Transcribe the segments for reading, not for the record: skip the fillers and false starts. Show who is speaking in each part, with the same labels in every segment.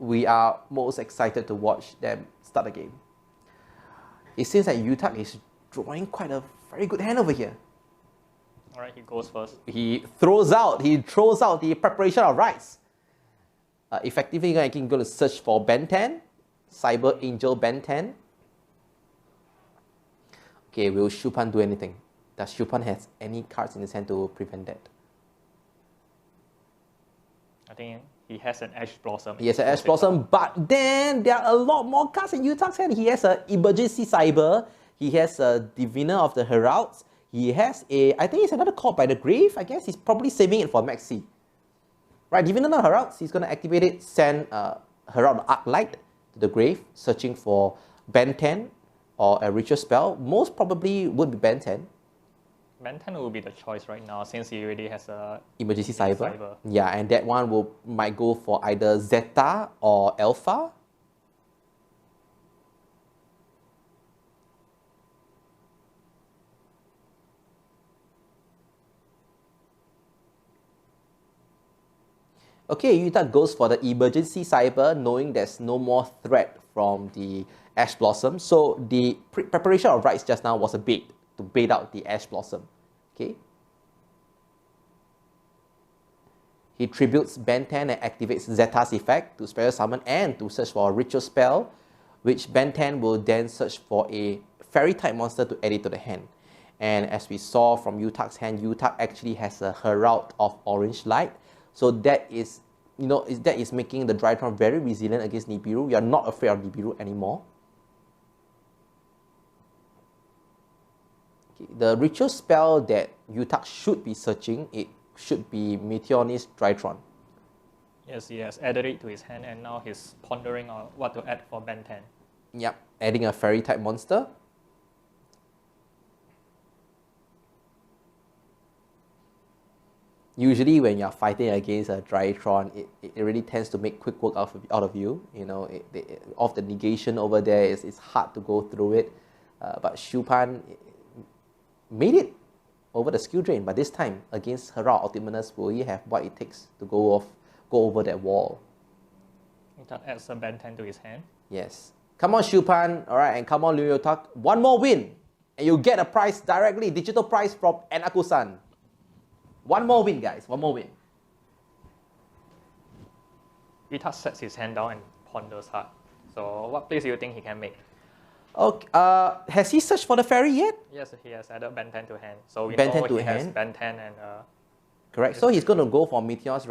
Speaker 1: we are most excited to watch them start the game. It seems like Yutak is drawing quite a very good hand over here.
Speaker 2: Alright, he goes first.
Speaker 1: He throws out the preparation of rights. Effectively, going to search for Ben 10, Cyber Angel Ben 10. Okay, will Shupan do anything? Does Shupan have any cards in his hand to prevent that?
Speaker 2: I think he has an Ash Blossom.
Speaker 1: He has an Ash Blossom, but then there are a lot more cards in Yutak's hand. He has an Emergency Cyber. He has a Diviner of the Heralds. He has I think it's another Caught by the Grave. I guess he's probably saving it for Maxi. Right, Diviner of the Heralds, he's going to activate it, send Herald Arclight to the grave, searching for Ben 10 or a ritual spell. Most probably would be Ben 10.
Speaker 2: Ben 10 will be the choice right now since he already has a
Speaker 1: Emergency Cyber. Yeah, and that one might go for either Zeta or Alpha. Okay, Yutak goes for the Emergency Cyber, knowing there's no more threat from the Ash Blossom. So the preparation of rights just now was a bait to bait out the Ash Blossom. Okay. He tributes Ben 10 and activates Zeta's effect to special summon and to search for a ritual spell, which Ben 10 will then search for a fairy type monster to add it to the hand. And as we saw from Yutak's hand, Yutak actually has a Herald of Orange Light. So that is, that is making the Drytron very resilient against Nibiru. We are not afraid of Nibiru anymore. Okay, the ritual spell that Yutak should be searching, it should be Meteornis Drytron.
Speaker 2: Yes, he has added it to his hand and now he's pondering on what to add for Ben 10.
Speaker 1: Yep, adding a fairy type monster. Usually when you're fighting against a Drytron, it really tends to make quick work out of you. Of the negation over there, it's hard to go through it. But Shupan made it over the skill drain. But this time, against Herald Ultimanus, will he have what it takes to go over that wall?
Speaker 2: Yutak adds a Ben 10 to his hand.
Speaker 1: Yes. Come on, Shupan. All right, and come on, Yutak. One more win, and you get a prize directly, digital prize from Enaku-san. One more win, guys. One more win.
Speaker 2: Yutak sets his hand down and ponders hard. So what plays do you think he can make?
Speaker 1: Okay. Has he searched for the fairy yet?
Speaker 2: Yes, he has added Ben 10 to hand. So we
Speaker 1: Ben
Speaker 2: know
Speaker 1: 10 to
Speaker 2: he has
Speaker 1: hand.
Speaker 2: Ben 10 and...
Speaker 1: Correct. So he's going to go for Meteoris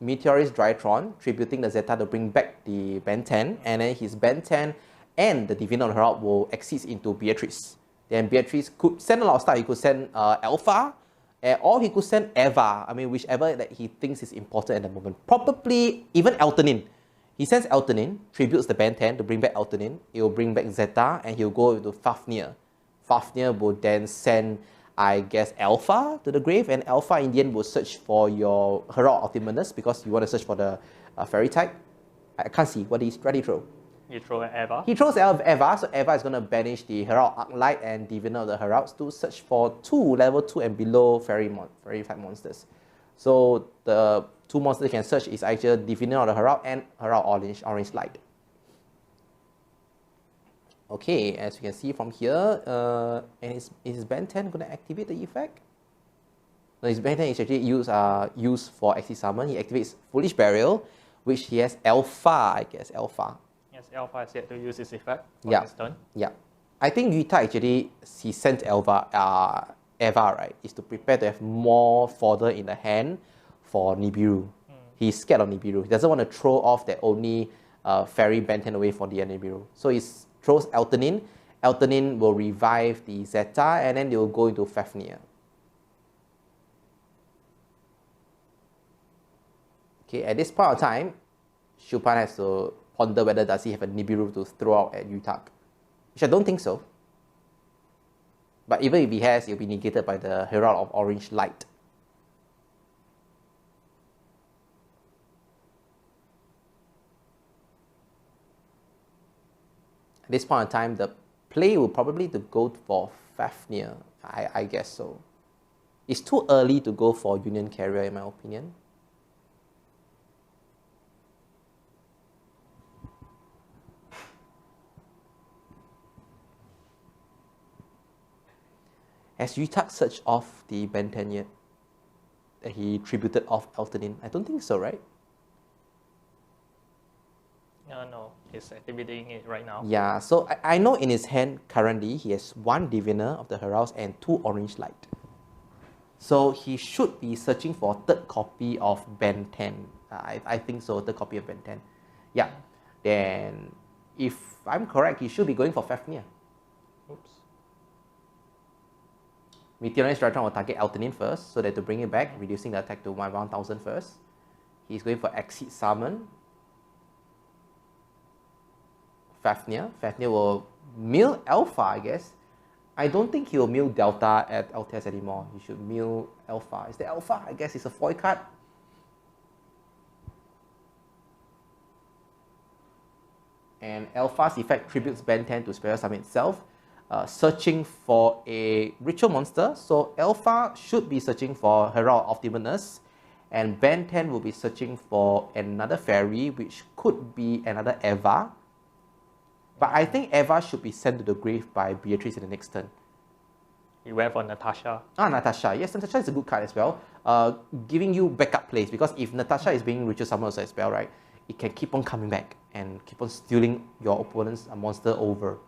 Speaker 1: Drytron, tributing the Zeta to bring back the Ben 10. And then his Ben 10 and the Diviner of the Herald will exit into Beatrice. Then Beatrice could send a lot of stuff. He could send Alpha, or he could send Eva. I mean, whichever that he thinks is important at the moment. Probably even Eltonin. He sends Eltonin, tributes the Ben 10 to bring back Eltonin. He will bring back Zeta, and he'll go to Fafnir. Fafnir will then send, I guess, Alpha to the grave, and Alpha in the end will search for your Herald Ultimanus because you want to search for the fairy type. I can't see. What did he throw?
Speaker 2: He throws Eva.
Speaker 1: He throws Eva, so Eva is going to banish the Herald Arclight and Diviner of the Heralds to search for level 2 and below fairy type monsters. So the two monsters you can search is either Diviner of the Herald and Herald Orange Light. Okay, as you can see from here, and is Ben 10 going to activate the effect? No, his Ben 10 is actually used for Exit Summon. He activates Foolish Burial, which he has Alpha, I guess, Alpha.
Speaker 2: Yes, Alpha is yet to use his effect for his turn.
Speaker 1: Yeah. I think Yutak actually, he sent Eva, right, is to prepare to have more fodder in the hand for Nibiru. He's scared of Nibiru. He doesn't want to throw off that only fairy Ben 10 away for the Nibiru. So he throws Eltonin. Eltonin will revive the Zeta, and then they will go into Fafnir. Okay, at this point of time, Shupan has to ponder whether does he have a Nibiru to throw out at Yutak, which I don't think so. But even if he has, it will be negated by the Herald of Orange Light. At this point in time, the play will probably to go for Fafnir. I guess so. It's too early to go for Union Carrier, in my opinion. Has Yutak searched off the Ben 10 yet? That he tributed off Eltanin? I don't think so, right?
Speaker 2: No, he's activating it right now.
Speaker 1: Yeah, so I know in his hand currently he has 1 Diviner of the Heraus and 2 Orange Light. So he should be searching for a 3rd copy of Ben 10. I think so, 3rd copy of Ben 10. Yeah, then if I'm correct, he should be going for Fafnir.
Speaker 2: Oops.
Speaker 1: Meteorite Drytron will target Eltanin first, so that to bring it back, reducing the attack to 1000 first. He's going for Exceed Summon. Fafnir. Fafnir will mill Alpha, I guess. I don't think he'll mill Delta at LTS anymore. He should mill Alpha. Is there Alpha? I guess it's a foil card. And Alpha's effect tributes Ben 10 to Spectral Summon itself, searching for a ritual monster. So Alpha should be searching for Herald of Demoness, and Ben 10 will be searching for another fairy, which could be another Eva. But I think Eva should be sent to the grave by Beatrice in the next turn.
Speaker 2: He went for Natasha.
Speaker 1: Natasha. Yes, Natasha is a good card as well. Giving you backup plays, because if Natasha is being ritual summoned as well, right, it can keep on coming back and keep on stealing your opponent's monster over.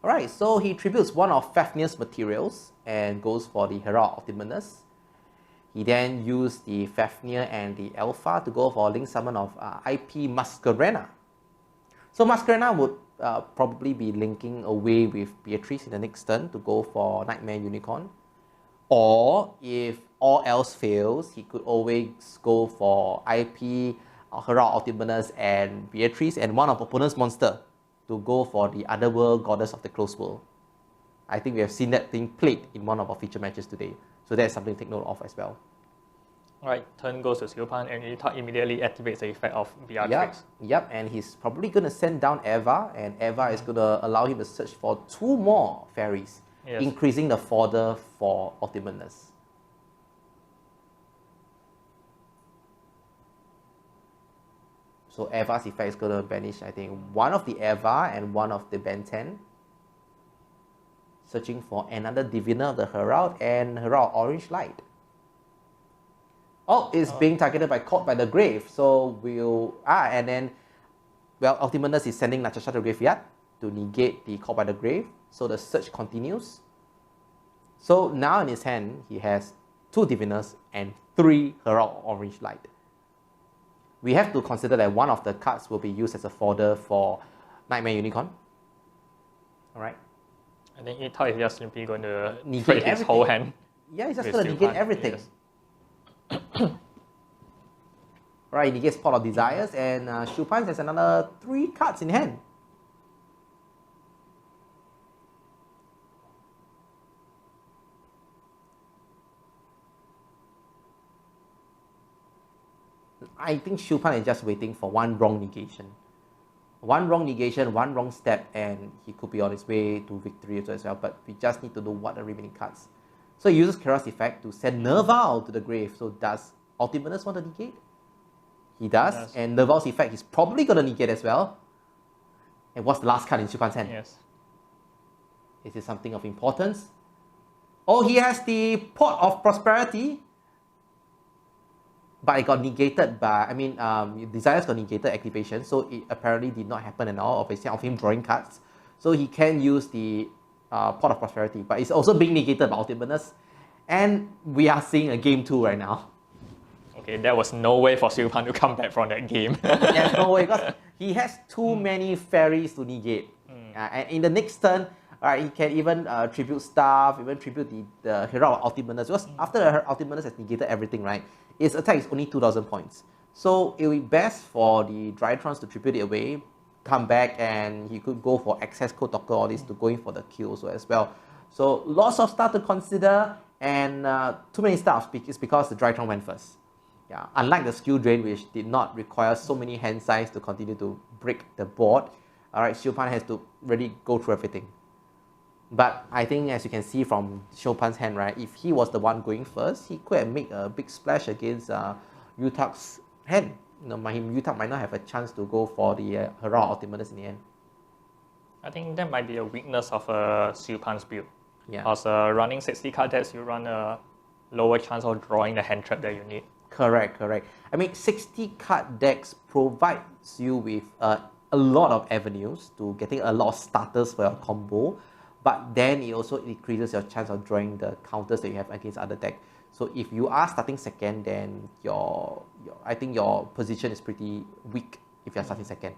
Speaker 1: Alright, so he tributes one of Fafnir's materials and goes for the Herald of Demoness. He then used the Fafnir and the Alpha to go for a link summon of IP Masquerena. So Masquerena would probably be linking away with Beatrice in the next turn to go for Nightmare Unicorn. Or if all else fails, he could always go for IP, Herald of Demoness and Beatrice and one of opponent's monster to go for the Otherworld Goddess of the Closed World. I think we have seen that being played in one of our feature matches today. So that's something to take note of as well.
Speaker 2: Alright, turn goes to Silpan and Yutak immediately activates the effect of Beatrix.
Speaker 1: Yep, and he's probably going to send down Eva, and Eva is going to allow him to search for 2 more fairies, increasing the fodder for Ultimateness. So Eva's effect is going to banish, I think, one of the Eva and one of the Ben 10. Searching for another Diviner of the Herald and Herald Orange Light. Oh, it's being targeted by Caught by the Grave. So we'll... and then... Well, Ultimateness is sending Natasha to the graveyard to negate the Caught by the Grave. So the search continues. So now in his hand, he has 2 Diviners and 3 Herald Orange Light. We have to consider that one of the cards will be used as a fodder for Nightmare Unicorn. Alright.
Speaker 2: I think Yutak is just simply going to
Speaker 1: negate
Speaker 2: his whole hand.
Speaker 1: Yeah, he's just going to negate everything.
Speaker 2: Yes.
Speaker 1: Right, he negates Pot of Desires, and Shupan has another 3 cards in hand. I think Shupan is just waiting for one wrong negation. One wrong negation, one wrong step, and he could be on his way to victory as well. But we just need to know what are the remaining cards. So he uses Kera's effect to send Nerval to the grave. So does Ultimateness want to negate? He does. And Nerval's effect he's probably going to negate as well. And what's the last card in Shupan's hand?
Speaker 2: Yes.
Speaker 1: Is it something of importance? Oh, he has the Pot of Prosperity. But it got negated by, Desires got negated activation, so it apparently did not happen at all, obviously, of him drawing cards. So he can use the Pot of Prosperity, but it's also being negated by Ultimateness. And we are seeing a game 2 right now.
Speaker 2: Okay, there was no way for Silpan to come back from that game.
Speaker 1: There's no way, because he has too many fairies to negate. And in the next turn, he can even tribute stuff, even tribute the Herald of Ultimateness. Because after the Ultimateness has negated everything, right, its attack is only 2,000 points. So it would be best for the Drytrons to tribute it away, come back, and he could go for access code talker, all this to going for the kill also as well. So lots of stuff to consider, and too many stuff is because the Drytron went first. Yeah, unlike the skill drain, which did not require so many hand size to continue to break the board, alright, Shilpan has to really go through everything. But I think, as you can see from Shilpan's hand, right, if he was the one going first, he could have made a big splash against Yutak's hand. Yutak might not have a chance to go for the Herald Ultimateness in the end.
Speaker 2: I think that might be a weakness of Supan's build.
Speaker 1: Yeah.
Speaker 2: Because running 60 card decks, you run a lower chance of drawing the hand trap that you need.
Speaker 1: Correct, correct. I mean, 60 card decks provides you with a lot of avenues to getting a lot of starters for your combo, but then it also increases your chance of drawing the counters that you have against other decks. So if you are starting second, then I think your position is pretty weak if you're starting second.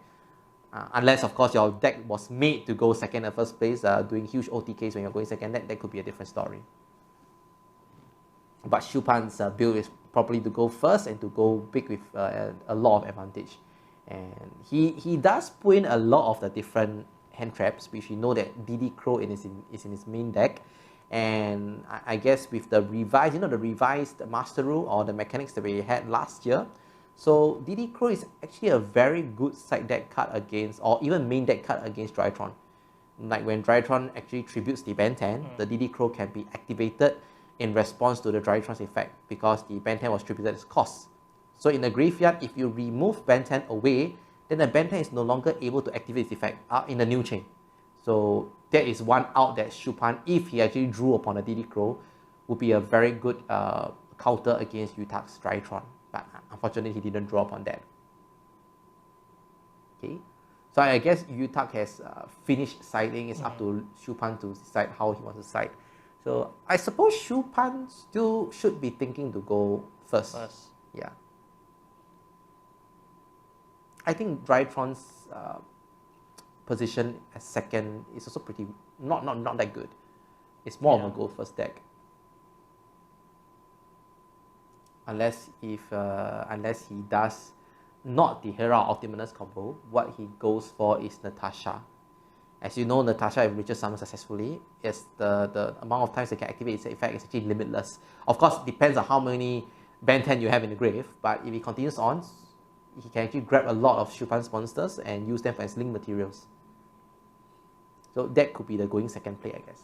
Speaker 1: Unless, of course, your deck was made to go second in the first place, doing huge OTKs when you're going second, that could be a different story. But Shupan's build is probably to go first and to go big with a lot of advantage. And he does put in a lot of the different hand traps, which you know that DD Crow is in his main deck. And I guess with the revised, the revised Master Rule or the mechanics that we had last year, so DD Crow is actually a very good side deck card against, or even main deck card against Drytron. Like when Drytron actually tributes the Ben 10, the DD Crow can be activated in response to the Drytron's effect because the Ben 10 was tributed as cost. So in the graveyard, if you remove Ben 10 away, then the Ben 10 is no longer able to activate its effect in the new chain. So that is one out that Shupan, if he actually drew upon a DD Crow, would be a very good counter against Yutak's Drytron. But unfortunately, he didn't draw upon that. Okay, so I guess Yutak has finished siding. It's up to Shupan to decide how he wants to side. So I suppose Shupan still should be thinking to go first. Yeah. I think Drytron's position as second is also pretty not that good. It's more of a go first deck. Unless he does not the Hera Ultimatus combo, what he goes for is Natasha. As you know, Natasha, if reaches summon successfully, is the amount of times they can activate its effect is actually limitless. Of course, it depends on how many Ben 10 you have in the grave, but if he continues on, he can actually grab a lot of Shupan's monsters and use them as link materials. So that could be the going second play, I guess.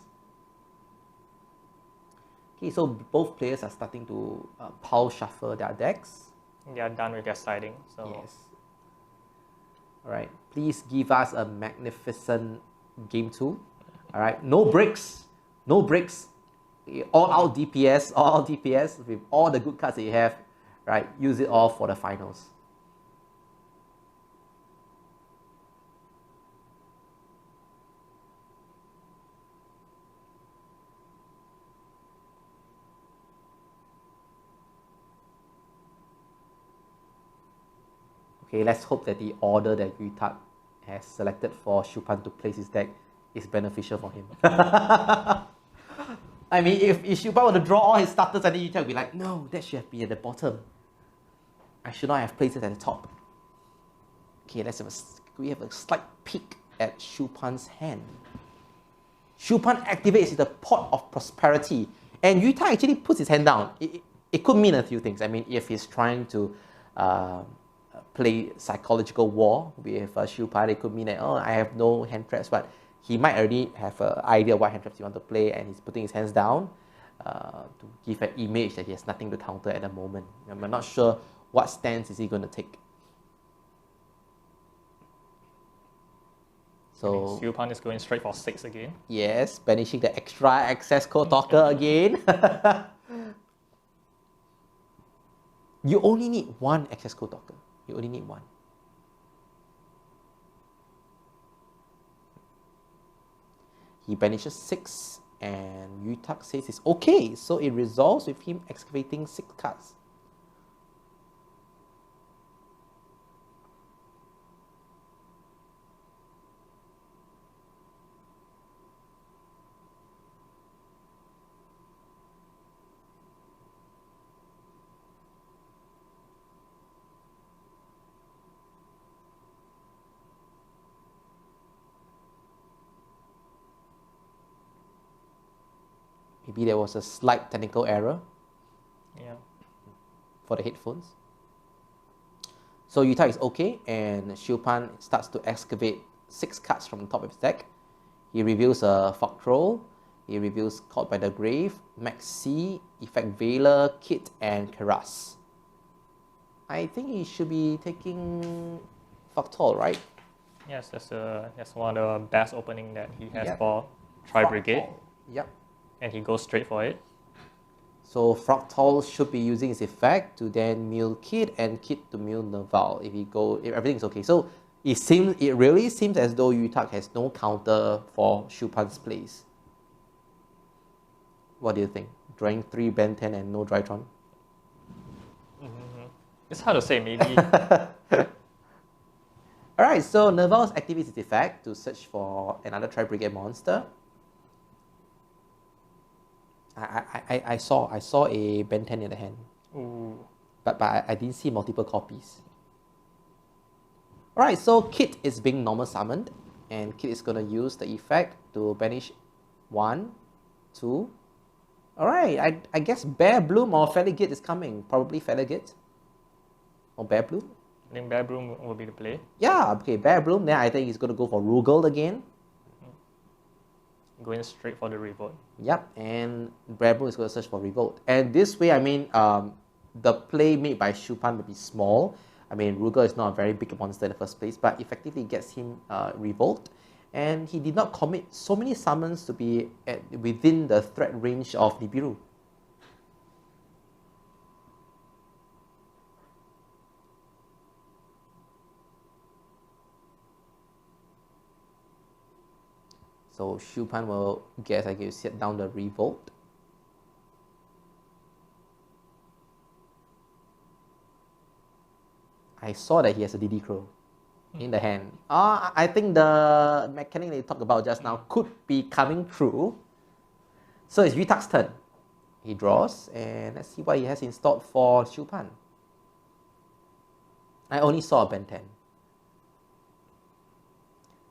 Speaker 1: Okay, so both players are starting to power shuffle their decks.
Speaker 2: They are done with their siding. So
Speaker 1: yes. Alright, please give us a magnificent game 2. Alright, no breaks. No breaks. All out DPS with all the good cards that you have. Right, use it all for the finals. Okay, let's hope that the order that Yutak has selected for Shupan to place his deck is beneficial for him. I mean, if Shupan were to draw all his starters and then Yutak would be like, no, that should have been at the bottom. I should not have placed it at the top. Okay, we have a slight peek at Shupan's hand. Shupan activates the Pot of Prosperity, and Yutak actually puts his hand down. It could mean a few things. I mean, if he's trying to play psychological war with Shupan, it could mean that, oh, I have no hand traps, but he might already have an idea of what hand traps he wants to play, and he's putting his hands down to give an image that he has nothing to counter at the moment. I'm not sure what stance is he going to take. So
Speaker 2: Shupan is going straight for 6 again.
Speaker 1: Yes, banishing the extra access code talker again. You only need one access code talker. You only need one. He banishes 6 and Yutak says it's okay. So it resolves with him excavating 6 cards. Maybe there was a slight technical error for the headphones. So Yutak is okay, and Shupan starts to excavate 6 cards from the top of his deck. He reveals a Fogtroll, he reveals Caught by the Grave, Maxi, Effect Veiler, Kit, and Karas. I think he should be taking Fogtroll, right?
Speaker 2: Yes, that's one of the best opening that he has
Speaker 1: Yep.
Speaker 2: for Tri-Brigade,
Speaker 1: Yep.
Speaker 2: and he goes straight for it.
Speaker 1: So Fractal should be using his effect to then mill Kit and Kit to mill Nerval if everything's okay. So it really seems as though Yutak has no counter for Shupan's plays. What do you think? Drawing 3 Ben 10 and no Drytron?
Speaker 2: It's hard to say, maybe.
Speaker 1: Alright, so Nerval's activates its effect to search for another Tri-Brigade monster. I saw a Ben 10 in the hand.
Speaker 2: Ooh.
Speaker 1: But I didn't see multiple copies. Alright, so Kit is being normal summoned, and Kit is going to use the effect to banish 1, 2. Alright, I guess Bear Bloom or Feathergate is coming. Probably Feathergate. Or Bear Bloom.
Speaker 2: I think Bear Bloom will be the play.
Speaker 1: Yeah, okay, Bear Bloom. Then I think he's going to go for Rugal again.
Speaker 2: Going straight for the revolt.
Speaker 1: Yep, and Bear Bloom is going to search for Revolt. And this way, I mean, the play made by Shupan will be small. I mean, Rugal is not a very big monster in the first place, but effectively gets him Revolt. And he did not commit so many summons to be within the threat range of Nibiru. So Shupan will guess I can set down the Revolt. I saw that he has a DD Crow in the hand. I think the mechanic that you talked about just now could be coming true. So it's Yutak's turn. He draws, and let's see what he has installed for Shupan. I only saw a Ben 10.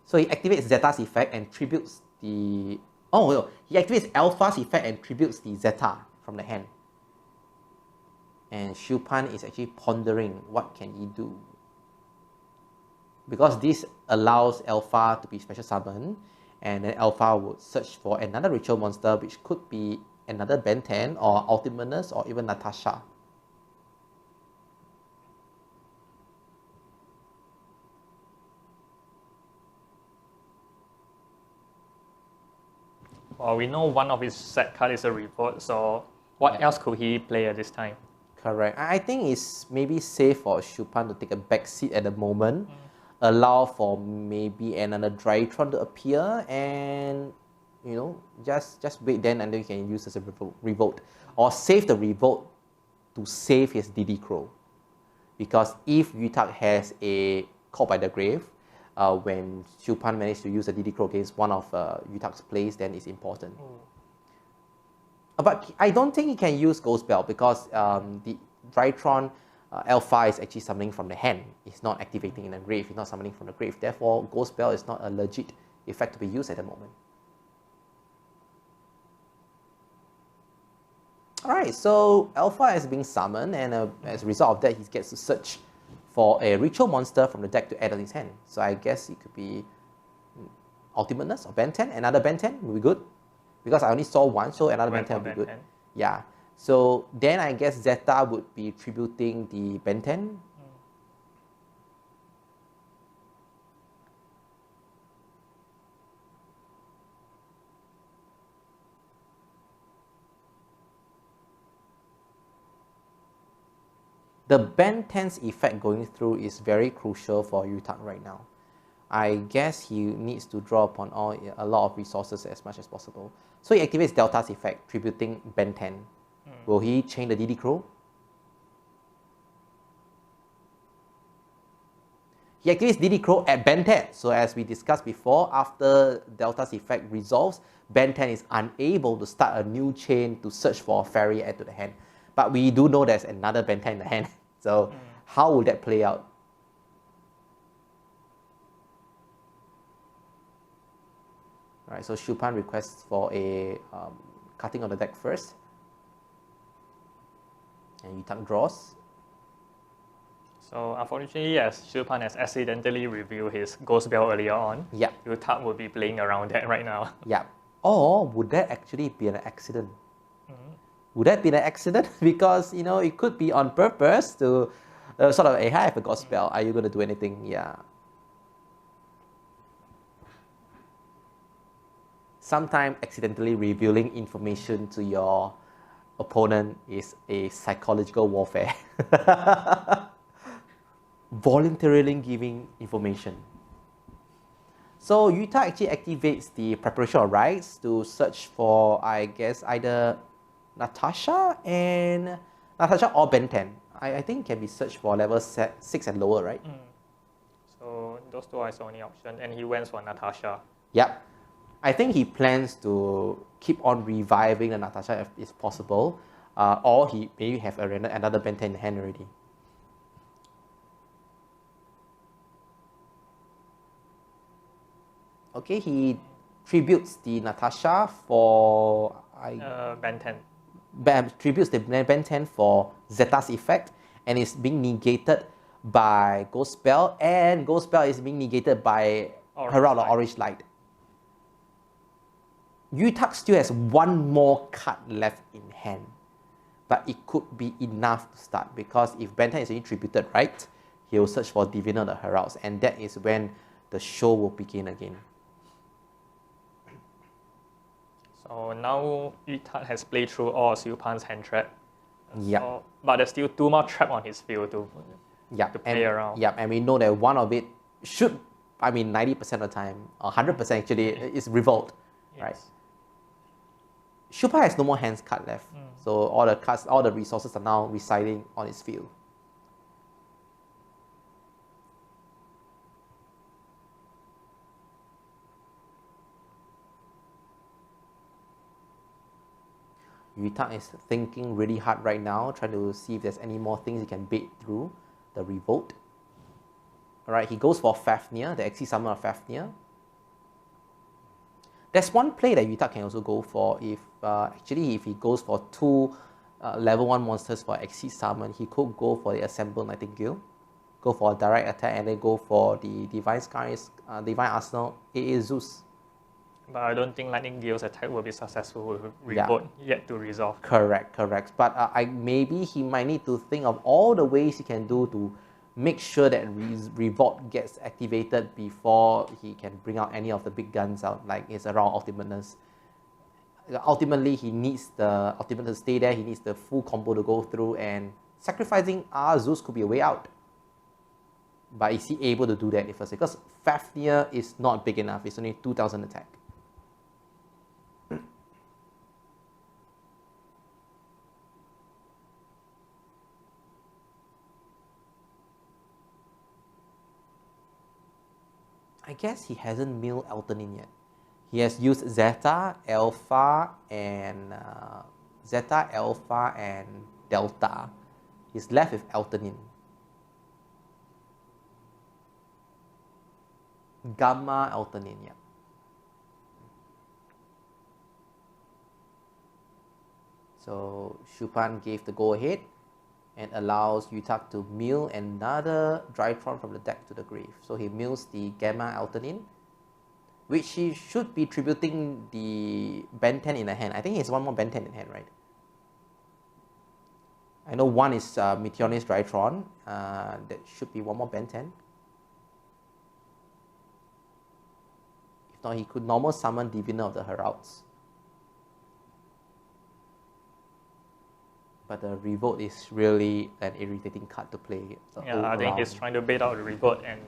Speaker 1: So he activates Zeta's effect and tributes the... Oh no, he activates Alpha's effect and tributes the Zeta from the hand. And Shupan is actually pondering what can he do. Because this allows Alpha to be special summoned, and then Alpha would search for another ritual monster, which could be another Ben 10 or Ultimanus or even Natasha.
Speaker 2: Well, we know one of his set card is a revolt, so what else could he play at this time?
Speaker 1: Correct. I think it's maybe safe for Shupan to take a back seat at the moment, allow for maybe another Drytron to appear, and you know, just wait then and then you can use as a revolt. Or save the revolt to save his DD Crow. Because if Yutak has a Caught by the Grave, when Shupan managed to use a DD Crow against one of Yutak's plays, then it's important. But I don't think he can use Ghost Bell because the Drytron Alpha is actually summoning from the hand. It's not activating in the grave, it's not summoning from the grave. Therefore, Ghost Bell is not a legit effect to be used at the moment. Alright, so Alpha is being summoned, and as a result of that, he gets to search for a ritual monster from the deck to add on his hand. So I guess it could be Ultimanus or Ben 10. Another Ben 10 will be good. Because I only saw one, so another Ben 10 will be good. 10. Yeah. So then I guess Zeta would be tributing the Ben 10. The Ben 10's effect going through is very crucial for Yutak right now. I guess he needs to draw upon a lot of resources as much as possible. So he activates Delta's effect, tributing Ben 10. Will he chain the DD Crow? He activates DD Crow at Ben 10. So as we discussed before, after Delta's effect resolves, Ben 10 is unable to start a new chain to search for a fairy add to the hand. But we do know there's another Ben 10 in the hand. So how will that play out? Alright, so Shupan requests for a cutting of the deck first. And Yutak draws.
Speaker 2: So unfortunately, yes, Shupan has accidentally revealed his Ghost Bell earlier on.
Speaker 1: Yeah.
Speaker 2: Yutak will be playing around that right now.
Speaker 1: Yeah. Or would that actually be an accident? Would that be an accident? Because, you know, it could be on purpose to sort of, hey, I have a Ghost Spell. Are you going to do anything? Yeah. sometimes accidentally revealing information to your opponent is a psychological warfare. Voluntarily giving information. So Utah actually activates the preparation of rights to search for, I guess, either Natasha or Ben 10. I think it can be searched for level 6 and lower, right?
Speaker 2: So those two are his only option, and he went for Natasha.
Speaker 1: Yep. I think he plans to keep on reviving the Natasha if possible, or he maybe have another Ben 10 in hand already. Okay, he tributes the Natasha for
Speaker 2: Ben 10.
Speaker 1: Tributes the Ben 10 for Zeta's effect, and is being negated by Ghost Spell, and Ghost Spell is being negated by Herald of Orange Light. Utah still has one more card left in hand, but it could be enough to start, because if Ben 10 is already tributed, right, he will search for Diviner of the Heralds, and that is when the show will begin again.
Speaker 2: So now Utah has played through all Siupan's hand trap.
Speaker 1: Yep.
Speaker 2: So, but there's still 2 more traps on his field to play around.
Speaker 1: Yep, and we know that one of it should, 90% of the time, or 100% actually, is Revolt, right? Shupa has no more hands card left, so all the cards, all the resources are now residing on his field. Utah is thinking really hard right now, trying to see if there's any more things he can bait through the Revolt. Alright, he goes for Fafnir, the Exi Summon of Fafnir. There's one play that Utah can also go for if if he goes for 2 level 1 monsters for Exi Summon, he could go for the Assemble Nightingale, go for a direct attack, and then go for the Divine Skies, Divine Arsenal, AA Zeus.
Speaker 2: But I don't think Lightning Gale's attack will be successful with Revolt yet to resolve.
Speaker 1: Correct. But maybe he might need to think of all the ways he can do to make sure that Revolt gets activated before he can bring out any of the big guns out, like his around Ultimateness. Ultimately, he needs the Ultimate to stay there, he needs the full combo to go through, and sacrificing Zeus could be a way out. But is he able to do that if first? Because Fafnir is not big enough, it's only 2000 attack. I guess he hasn't milled Elton in yet. He has used Zeta, Alpha, and Delta. He's left with Elton in. Gamma, Elton in, yeah. So Shupan gave the go ahead and allows Utah to mill another Drytron from the deck to the grave. So he mills the Gamma Elton in, which he should be tributing the Ben 10 in the hand. I think he has one more Ben 10 in hand, right? I know one is Meteornis Drytron. That should be one more Ben 10. If not, he could normal summon Diviner of the Heralds. But the Revolt is really an irritating card to play.
Speaker 2: I think he's trying to bait out the Revolt, and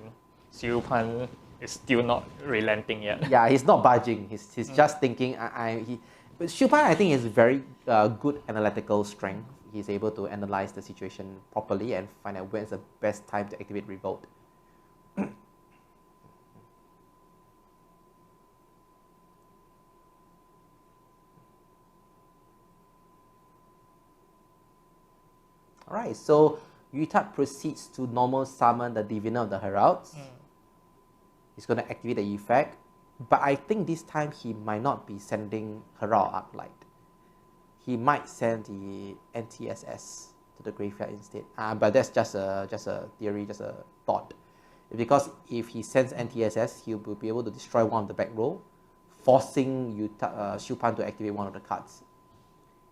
Speaker 2: Siupan is still not relenting yet.
Speaker 1: Yeah, he's not budging. He's just thinking. But Shupan, I think, is very good analytical strength. He's able to analyze the situation properly and find out when's the best time to activate Revolt. Alright, so Utah proceeds to normal summon the Diviner of the Heralds. He's going to activate the effect, but I think this time he might not be sending Herald Arclight. He might send the NTSS to the graveyard instead. But that's just a theory, just a thought. Because if he sends NTSS, he'll be able to destroy one of the back row, forcing Shupan to activate one of the cards.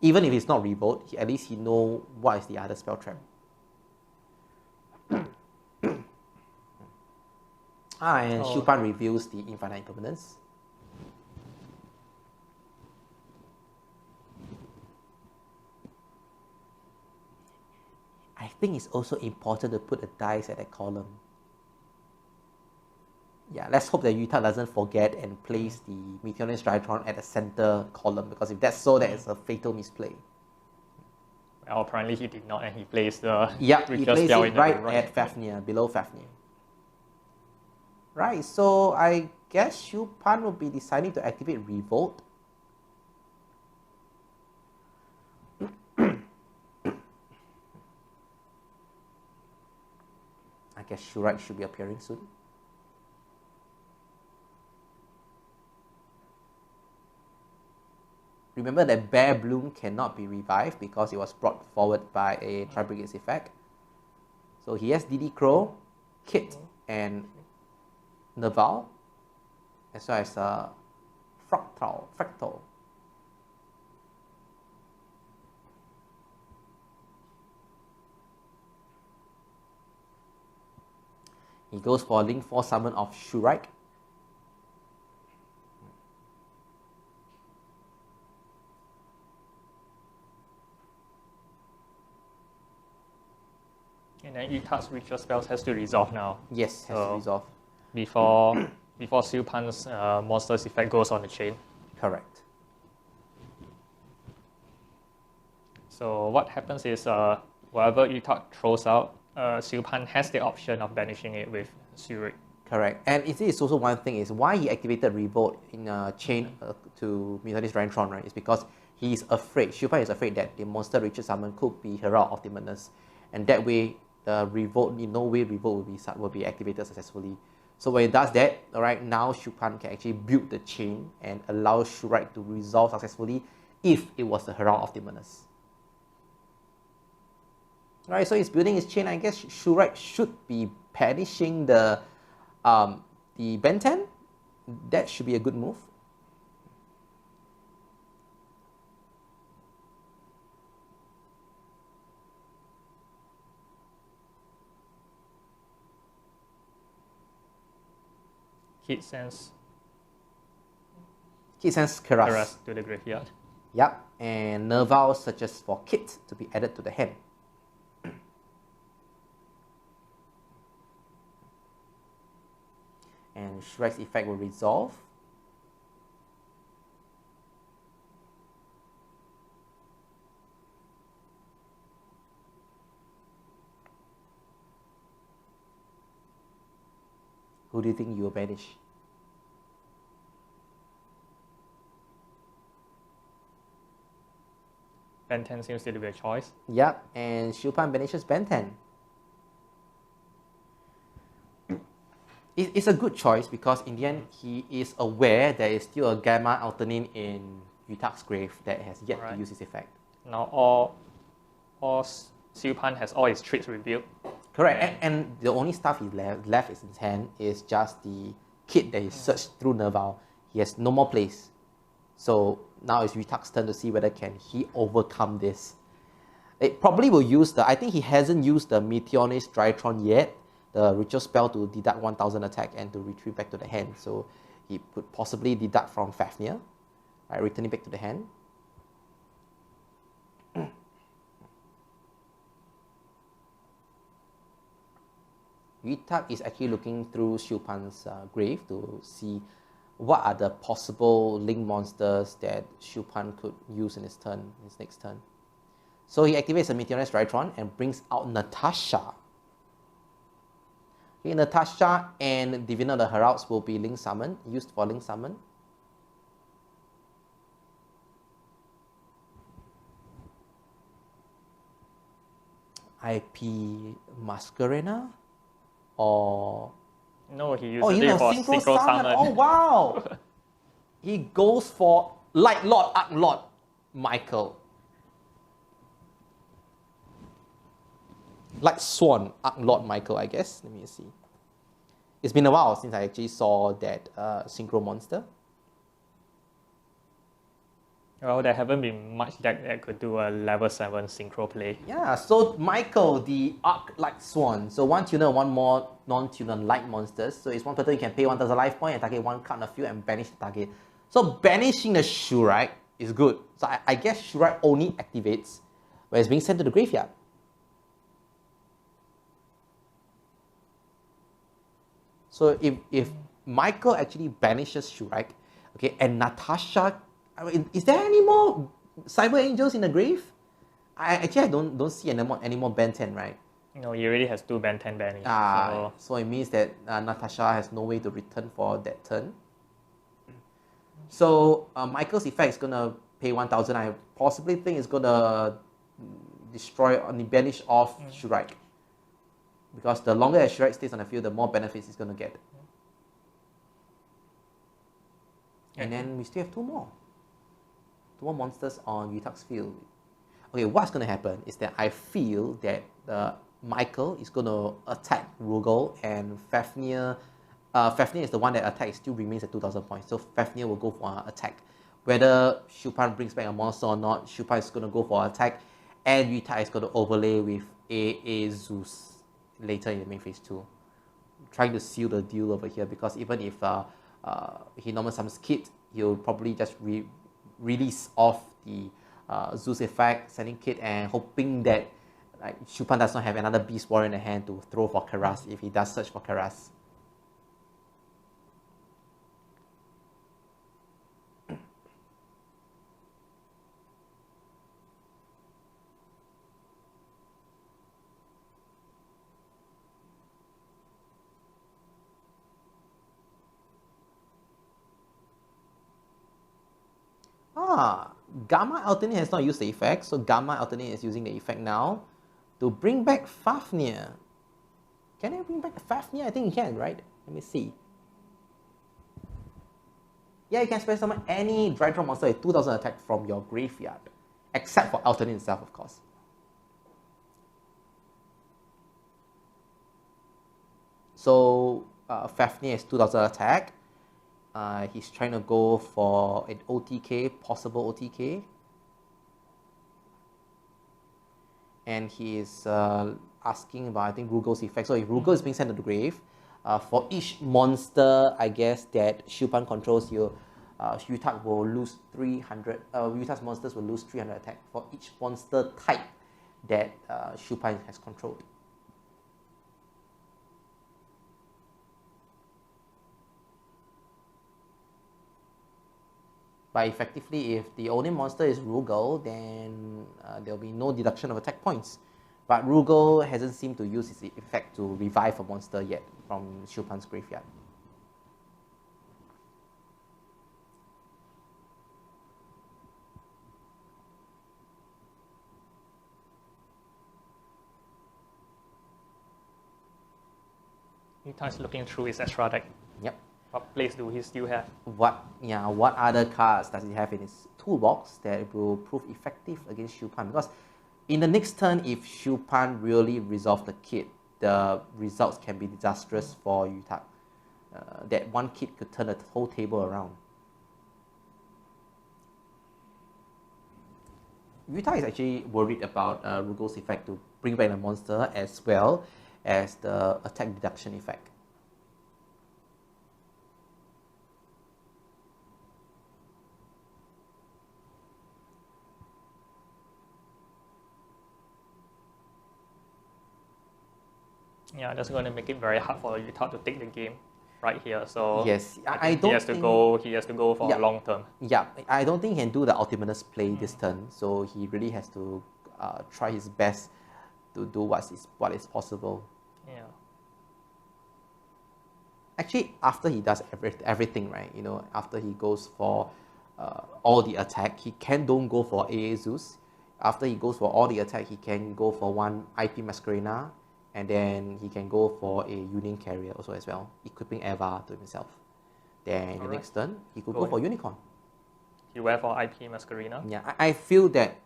Speaker 1: Even if it's not Revolt, at least he knows what is the other spell trap. And Shupan reveals the Infinite Impermanence. think it's also important to put the dice at that column. Yeah, let's hope that Yuta doesn't forget and place the Meteorist Drytron at the center column, because if that's so, that is a fatal misplay.
Speaker 2: Well, apparently he did not, and he placed the
Speaker 1: Yep, he
Speaker 2: Richter
Speaker 1: placed
Speaker 2: spell
Speaker 1: it
Speaker 2: in the
Speaker 1: right
Speaker 2: right.
Speaker 1: at Fafnir, below Fafnir. Right, so I guess Shupan will be deciding to activate Revolt. I guess Shurite should be appearing soon. Remember that Bear Bloom cannot be revived because it was brought forward by a Tri-Brigade's effect. So he has DD Crow, Kit, and Nerval, as well as Fractal. He goes for a Link 4 summon of Shurike.
Speaker 2: And then Yutak's Richter spells has to resolve now.
Speaker 1: Yes, has to resolve.
Speaker 2: Before Silpan's monster's effect goes on the chain.
Speaker 1: Correct.
Speaker 2: So what happens is whatever Yutak throws out, Silpan has the option of banishing it with Zurich.
Speaker 1: Correct. And it is also one thing is why he activated Revolt in a chain to Meteorist Drytron, right? Is because he's afraid, Shupan is afraid that the monster Richard summon could be Herald of the Madness. And that way, the Revolt, in no way Revolt will be activated successfully. So when it does that, alright, now Shupan can actually build the chain and allow Shurite to resolve successfully if it was the Herald of the Madness. Alright, so he's building his chain. I guess Shurite should be banishing the Ben 10. That should be a good move.
Speaker 2: Kit sends
Speaker 1: Keras
Speaker 2: to the graveyard.
Speaker 1: Yep, and Nerval searches for Kit to be added to the hand. And Shrike's effect will resolve. Who do you think you will banish?
Speaker 2: Ben 10 seems to be a choice.
Speaker 1: Yep, and Shupan banishes Ben 10. It's a good choice because in the end he is aware there is still a Gamma Alternin in Yutak's grave that has yet to use his effect.
Speaker 2: Now all Silpan has all his tricks revealed.
Speaker 1: Correct, and the only stuff he left in his hand is just the kit that he searched through Nerval. He has no more plays. So now it's Yutak's turn to see whether can he overcome this. It probably will use I think he hasn't used the Meteorist Drytron yet, the ritual spell to deduct 1000 attack and to retrieve back to the hand. So he could possibly deduct from Fafnir, right, returning back to the hand. Yutak is actually looking through Shupan's grave to see what are the possible link monsters that Shupan could use in his next turn. So he activates a Meteorist Drytron and brings out Natasha. Okay, Natasha and Diviner of the Heralds will be link summon, used for link summon. IP Masquerena? Or
Speaker 2: no, he uses it for synchro summon.
Speaker 1: Oh wow! He goes for Light Lord, Arc Lord, Michael. Light Swan, Arc Lord Michael, I guess. Let me see. It's been a while since I actually saw that synchro monster.
Speaker 2: Well, there haven't been much deck that could do a level 7 synchro play.
Speaker 1: Yeah, so Michael, the Arc Light Swan. So one tuner, one more non-tuner light monsters. So it's one turn you can pay 1000 life point and target one card on the field and banish the target. So banishing the Shurite is good. So I guess Shurite only activates when it's being sent to the graveyard. So if Michael actually banishes Shurak, okay, and Natasha, I mean, is there any more Cyber Angels in the grave? I don't see any more Ben 10, right?
Speaker 2: No, he already has 2 Ben 10 banished.
Speaker 1: So it means that Natasha has no way to return for that turn. So Michael's effect is gonna pay 1,000. I possibly think it's gonna destroy or banish off Shurak. Because the longer that Shurak stays on the field, the more benefits it's gonna get. And then we still have 2 more. 2 more monsters on Yutak's field. Okay, what's gonna happen is that I feel that Michael is gonna attack Rugal, and Fafnir. Fafnir is the one that attack still remains at 2,000 points. So Fafnir will go for an attack. Whether Shupan brings back a monster or not, Shupan is gonna go for an attack, and Yutak is gonna overlay with AA Zeus later in the main phase 2. Trying to seal the deal over here, because even if he normal summons Kit, he'll probably just release off the Zeus effect, sending Kit and hoping that like Shupan does not have another Beast Warrior in the hand to throw for Karas if he does search for Karas. Gamma Alternate has not used the effect, so Gamma Alternate is using the effect now to bring back Fafnir. Can I bring back Fafnir? I think you can, right? Let me see. Yeah, you can special summon any Drytron monster with 2,000 attack from your graveyard, except for Alternate itself, of course. So Fafnir has 2,000 attack. He's trying to go for an OTK, possible OTK. And he is asking about, I think, Rugal's effect. So if Rugal is being sent to the grave, for each monster, I guess, that Shupan controls, Yutak will lose 300, Yutak's monsters will lose 300 attack for each monster type that Shupan has controlled. But effectively, if the only monster is Rugal, then there will be no deduction of attack points. But Rugal hasn't seemed to use his effect to revive a monster yet from Shupan's graveyard.
Speaker 2: Yutak's looking through his extra deck.
Speaker 1: Yep.
Speaker 2: What plays do he still have?
Speaker 1: What other cards does he have in his toolbox that will prove effective against Shupan? Because in the next turn, if Shupan really resolves the kit, the results can be disastrous for Yutak. That one kit could turn the whole table around. Yutak is actually worried about Rugal's effect to bring back the monster as well as the attack deduction effect.
Speaker 2: Yeah, that's going to make it very hard for Yutak to take the game right here. So
Speaker 1: yes,
Speaker 2: I don't he has to go for a long term.
Speaker 1: Yeah, I don't think he can do the Ultimatus play this turn. So he really has to try his best to do what is possible.
Speaker 2: Yeah.
Speaker 1: Actually, after he does everything right, after he goes for all the attack, he don't go for AA Zeus. After he goes for all the attack, he can go for one IP Masquerena, and then he can go for a Union Carrier also as well, equipping Eva to himself. Then the next turn, he could go for Unicorn.
Speaker 2: He went for IP Masquerena?
Speaker 1: Yeah, I feel that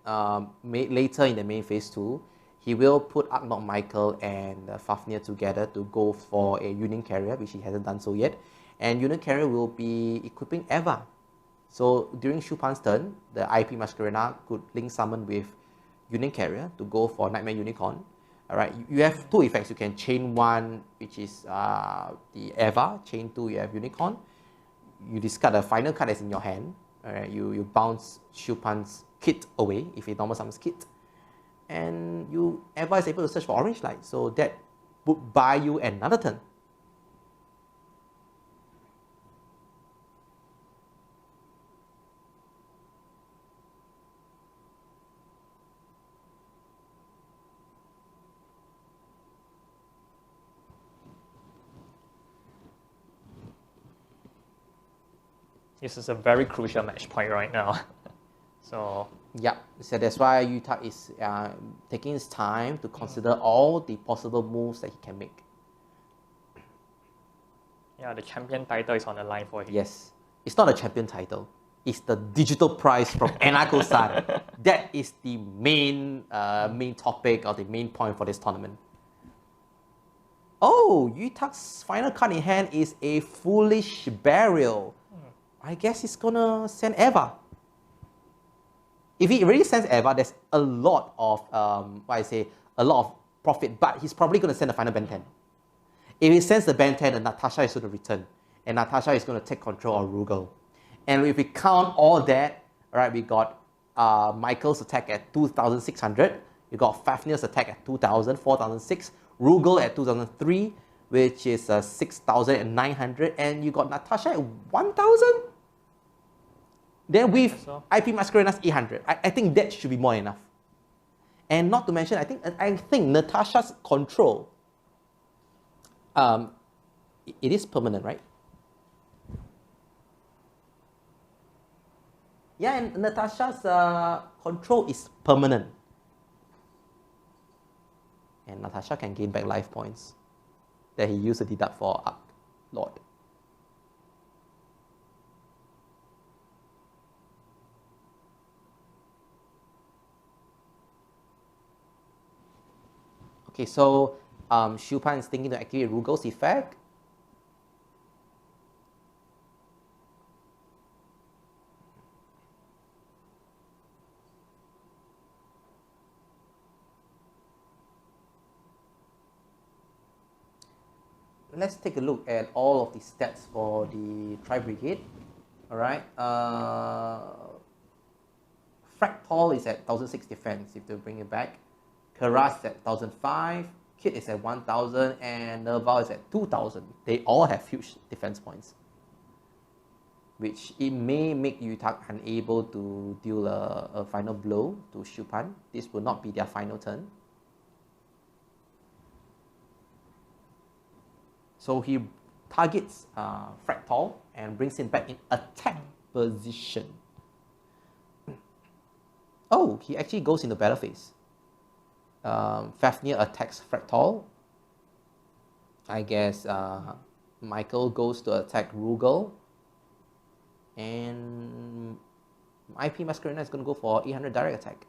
Speaker 1: later in the main phase 2, he will put Arknok Michael and Fafnir together to go for a Union Carrier, which he hasn't done so yet. And Union Carrier will be equipping Eva. So during Shupan's turn, the IP Masquerena could link summon with Union Carrier to go for Nightmare Unicorn. Alright, you have 2 effects. You can chain 1, which is the Eva. Chain 2, you have Unicorn. You discard the final card that's in your hand. Alright, you bounce Shupan's kit away if it normal summons kit. And Eva is able to search for Orange Light. So that would buy you another turn.
Speaker 2: This is a very crucial match point right now. So
Speaker 1: yeah, so that's why Utah is taking his time to consider all the possible moves that he can make.
Speaker 2: yeah, the champion title is on the line for him.
Speaker 1: Yes, it's not a champion title. It's the digital prize from Enako-san. That is the main topic or the main point for this tournament. Oh, Yutag's final card in hand is a Foolish Burial. I guess he's gonna send Eva. If he really sends Eva, there's a lot of a lot of profit, but he's probably gonna send the final Ben 10. If he sends the Ben 10, then Natasha is gonna return, and Natasha is gonna take control of Rugal. And if we count all that, all right, we got Michael's attack at 2,600. You got Fafnir's attack at 2,000, 4,006. Rugal at 2,003, which is 6,900. And you got Natasha at 1,000? Then with IP Mascarena's 800. I think that should be more enough. And not to mention, I think Natasha's control, it is permanent, right? Yeah, and Natasha's control is permanent. And Natasha can gain back life points that he used to deduct for Arc Lord. Okay, so Shupan is thinking to activate Rugal's effect. Let's take a look at all of the stats for the Tri-Brigade. All right. Fractal is at 1,006 defense if they bring it back. Karas is at 1,005. Kit is at 1,000. And Nerval is at 2,000. They all have huge defense points, which it may make Yutag unable to deal a final blow to Shupan. This will not be their final turn. So he targets Fractal and brings him back in attack position. Oh, he actually goes into battle phase. Fafnir attacks Fractal. I guess Michael goes to attack Rugal. And IP Mascarena is going to go for 800 direct attack.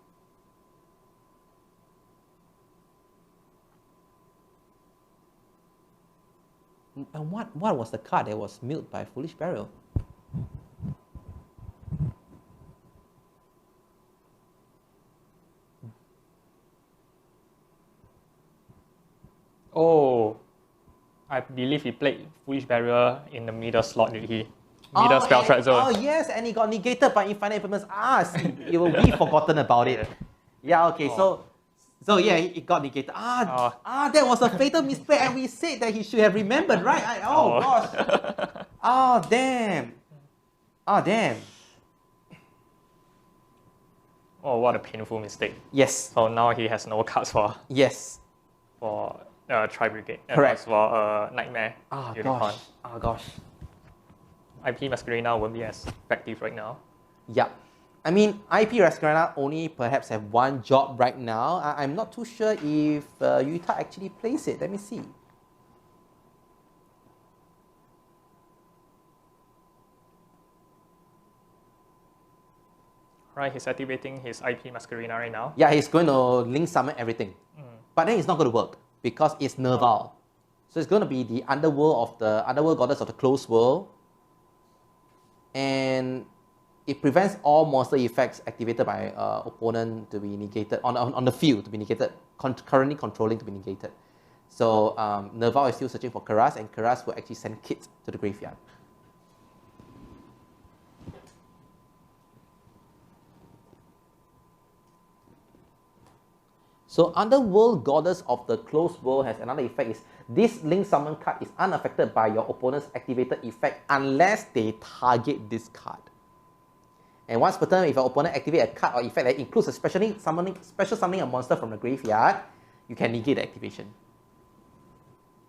Speaker 1: And what was the card that was milled by Foolish Burial?
Speaker 2: Oh, I believe he played Foolish Barrier in the middle slot, did he? Middle spell threat zone.
Speaker 1: Oh yes, and he got negated by Infinite Infamous. See, we forgotten about it. Yeah, okay, so yeah, it got negated. That was a fatal misplay, and we said that he should have remembered, right? Gosh. Damn. Damn.
Speaker 2: Oh, what a painful mistake.
Speaker 1: Yes.
Speaker 2: So now he has no cards for Tri-Brigade.
Speaker 1: Correct.
Speaker 2: For Nightmare Unicorn.
Speaker 1: Gosh.
Speaker 2: IP Mascarena won't be as effective right now.
Speaker 1: Yeah. I mean, IP Mascarena only perhaps have one job right now. I'm not too sure if Yuta actually plays it. Let me see.
Speaker 2: Right, he's activating his IP Mascarena right now.
Speaker 1: Yeah, he's going to link summon everything. But then it's not going to work because it's Nerval. So it's going to be the underworld goddess of the closed world. And it prevents all monster effects activated by opponent to be negated, on the field to be negated, currently controlling to be negated. So Nerval is still searching for Karas, and Karas will actually send Kit to the graveyard. So Underworld Goddess of the Closed World has another effect is this link summon card is unaffected by your opponent's activated effect unless they target this card. And once per turn, if your opponent activates a card or effect that includes a special summoning a monster from the graveyard, you can negate the activation.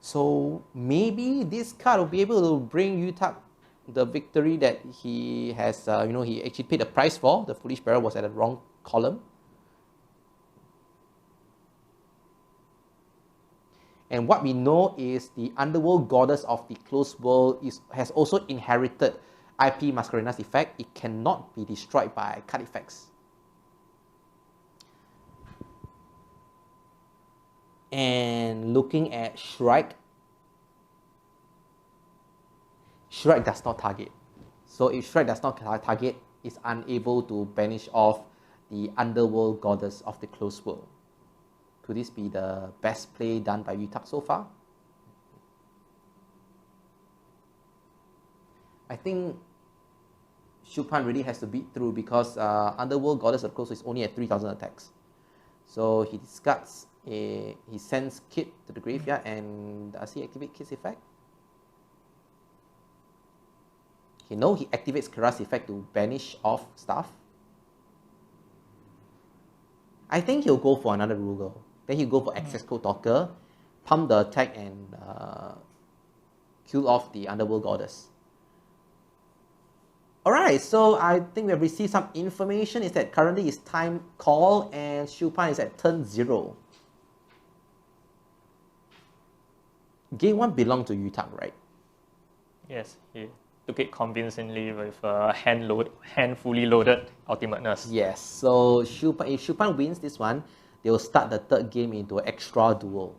Speaker 1: So maybe this card will be able to bring Yuta the victory that he has, he actually paid the price for. The Foolish Barrel was at the wrong column. And what we know is the Underworld Goddess of the Closed World has also inherited IP Mascarena's effect. It cannot be destroyed by card effects. And looking at Shrike, Shrike does not target. So if Shrike does not target, it's unable to banish off the Underworld Goddess of the Closed World. Could this be the best play done by Yutak so far? I think Shupan really has to beat through because Underworld Goddess of the Closed World is only at 3,000 attacks. So he discards, he sends Kid to the graveyard, and does he activate Kid's effect? Okay, no, he activates Kara's effect to banish off stuff. I think he'll go for another Rugal. Then he'll go for Access Code Talker, pump the attack, and kill off the Underworld Goddess. Alright, so I think we have received some information. Is that currently it's time call and Shupan is at turn 0. Game 1 belonged to Yutak, right?
Speaker 2: Yes, he took it convincingly with a hand fully loaded Ultimate Nurse.
Speaker 1: Yes, so if Shupan wins this one, they will start the third game into an extra duel.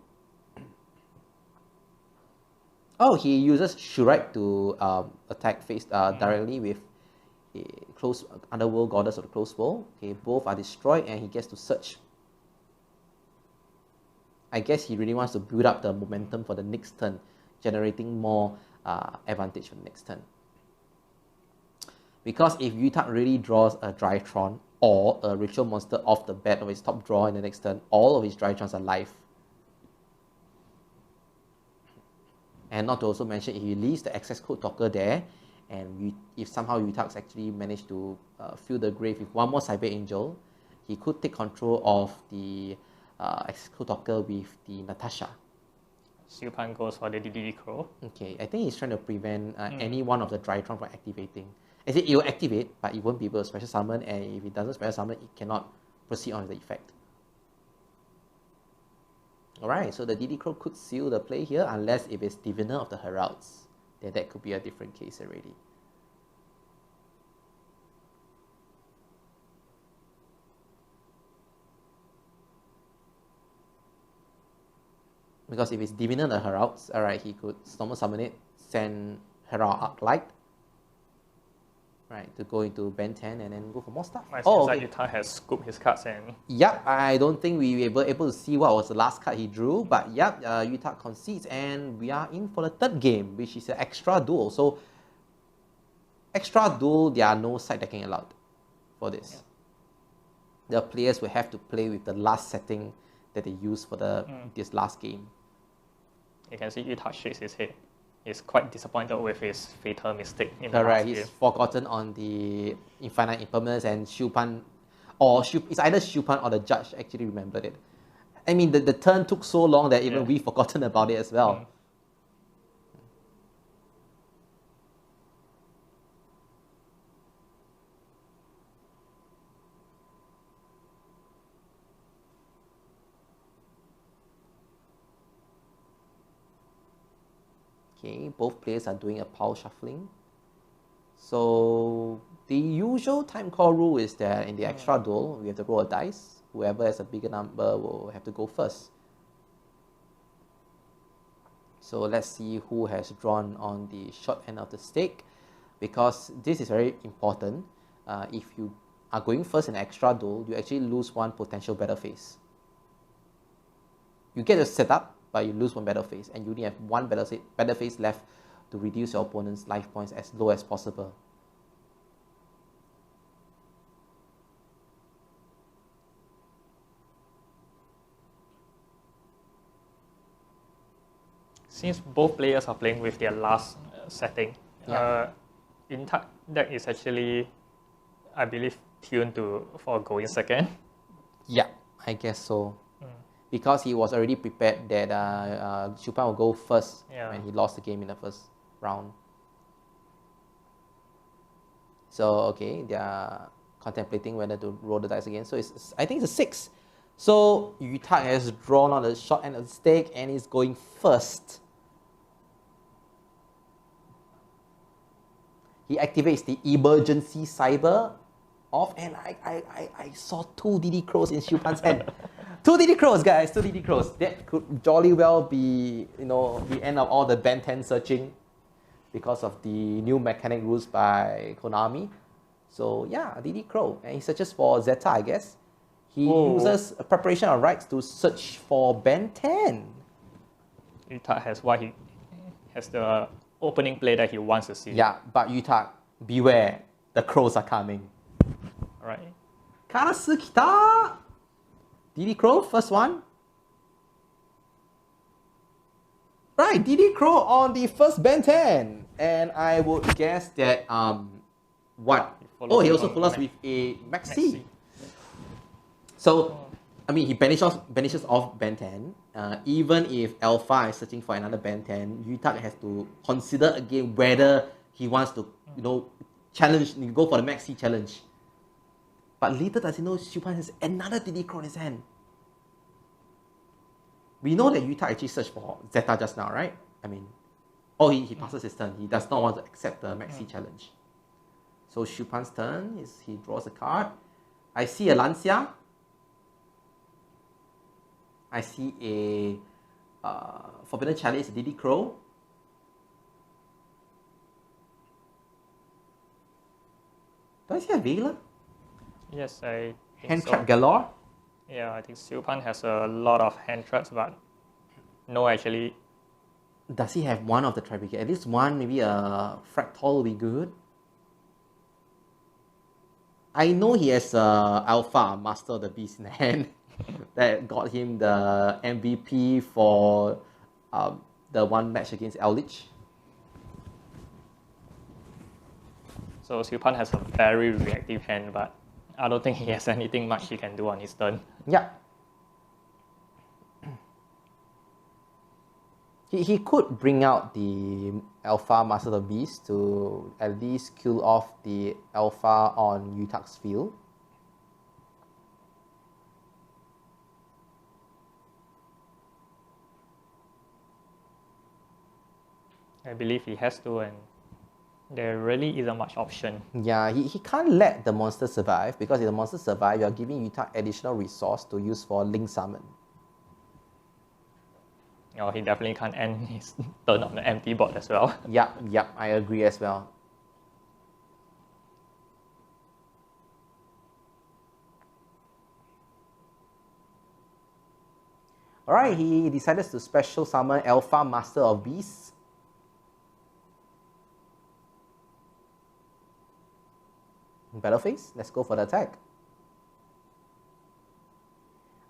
Speaker 1: Oh, he uses Shrike to attack face directly with a close Underworld Goddess of the Closed World. Okay, both are destroyed and he gets to search. I guess he really wants to build up the momentum for the next turn, generating more advantage for the next turn. Because if Yutak really draws a Drytron or a Ritual Monster off the bat of his top draw in the next turn, all of his Drytrons are live. And not to also mention, if he leaves the Access Code Talker there, and if somehow Yutak's actually managed to fill the grave with one more Cyber Angel, he could take control of the Access Code Talker with the Natasha.
Speaker 2: Shupan goes for the DD Crow.
Speaker 1: Okay, I think he's trying to prevent any one of the Drytron from activating. I say it will activate, but it won't be able to special summon, and if it doesn't special summon, it cannot proceed on the effect. Alright, so the DD Crow could seal the play here, unless if it's Diviner of the Heralds. Then that could be a different case already. Because if it's Diviner of the Heralds, alright, he could normal summon it, send Herald Arclight, right, to go into Ben 10 and then go for more stuff.
Speaker 2: Okay. Yutak has scooped his cards and...
Speaker 1: Yep, I don't think we were able to see what was the last card he drew, but yep, Yutak concedes and we are in for the third game, which is an extra duel. So, extra duel, there are no side decking allowed for this. Yeah. The players will have to play with the last setting that they used for this last game.
Speaker 2: You can see Yutak shakes his head. He's quite disappointed with his fatal mistake in the last game.
Speaker 1: He's forgotten on the Infinite Impermanence, and Shupan, it's either Shupan or the judge actually remembered it. I mean, the turn took so long that even we've forgotten about it as well. Okay, both players are doing a pile shuffling. So the usual time call rule is that in the extra duel, we have to roll a dice. Whoever has a bigger number will have to go first. So let's see who has drawn on the short end of the stick, because this is very important. If you are going first in extra duel, you actually lose one potential battle phase. You get a setup, but you lose one battle phase, and you only have one battle phase left to reduce your opponent's life points as low as possible.
Speaker 2: Since both players are playing with their last setting, Yutak deck is actually, I believe, tuned for going second.
Speaker 1: Yeah, I guess so. Because he was already prepared that Shupan will go first when he lost the game in the first round. So, okay, they are contemplating whether to roll the dice again. So, I think it's a 6. So, Yutak has drawn on the short end of the stick and is going first. He activates the emergency cyber off, and I saw 2 DD Crows in Shupan's hand. 2 DD Crows, guys, 2 DD Crows. That could jolly well be, the end of all the Ben 10 searching because of the new mechanic rules by Konami. So yeah, DD Crow, and he searches for Zeta, I guess. He uses a preparation of rights to search for Ben 10.
Speaker 2: Yutak has what he has the opening play that he wants to see.
Speaker 1: Yeah, but Yutak, beware, the crows are coming.
Speaker 2: Alright.
Speaker 1: Karasu kita! DD Crow, first one. Right, DD Crow on the first Ben 10. And I would guess that, what? He also follows with a Maxi. So, I mean, he banishes off Ben 10. Even if Alpha is searching for another Ben 10, Yutak has to consider again whether he wants to, challenge, go for the Maxi challenge. But little does he know, Shupan has another DD Crow in his hand. We know that Yutak actually searched for Zeta just now, right? I mean, he passes his turn. He does not want to accept the Maxi challenge. So Shupan's turn is he draws a card. I see a Lancia. I see a Forbidden Chalice, a DD Crow. Do I see a Veiler?
Speaker 2: Yes, I think
Speaker 1: Hand
Speaker 2: so.
Speaker 1: trap galore?
Speaker 2: Yeah, I think Shupan has a lot of hand traps, but no, actually.
Speaker 1: Does he have one of the Tri-Brigade? At least one, maybe a Fractal will be good. I know he has Alpha, Master of the Beast in hand that got him the MVP for the one match against Eldritch.
Speaker 2: So Shupan has a very reactive hand, but I don't think he has anything much he can do on his turn.
Speaker 1: Yeah. He could bring out the Alpha Master of the Beast to at least kill off the Alpha on Yutak's field.
Speaker 2: I believe he has to, and there really isn't much option.
Speaker 1: Yeah, he can't let the monster survive, because if the monster survive, you're giving Yutak additional resource to use for Link Summon.
Speaker 2: He definitely can't end his turn on the empty board as well.
Speaker 1: Yep, I agree as well. Alright, he decided to special summon Alpha Master of Beasts. Battle phase, let's go for the attack.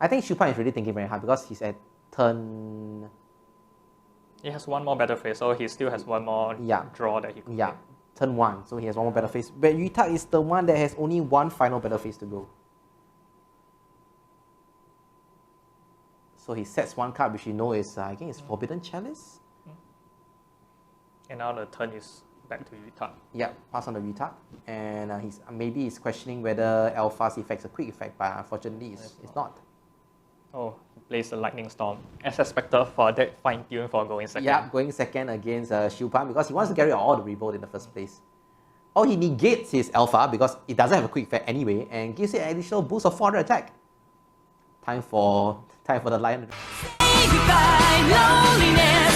Speaker 1: I think Shupan is really thinking very hard because he's at turn...
Speaker 2: He has one more battle phase, so he still has one more draw that he could make.
Speaker 1: Turn 1, so he has one more battle phase. But Yutak is the one that has only one final battle phase to go. So he sets one card which you know is, I think it's Forbidden Chalice?
Speaker 2: And now the turn is back to Yutak.
Speaker 1: Yeah, pass on to Yutak. And maybe he's questioning whether Alpha's effect's a quick effect, but unfortunately it's not.
Speaker 2: Oh, he plays the Lightning Storm. As expected for that fine tune for going second.
Speaker 1: Yeah, going second against Shupan because he wants to carry out all the revolt in the first place. Or he negates his Alpha because it doesn't have a quick effect anyway and gives it an additional boost of 400 attack. Time for the Lion.
Speaker 3: Say goodbye, loneliness.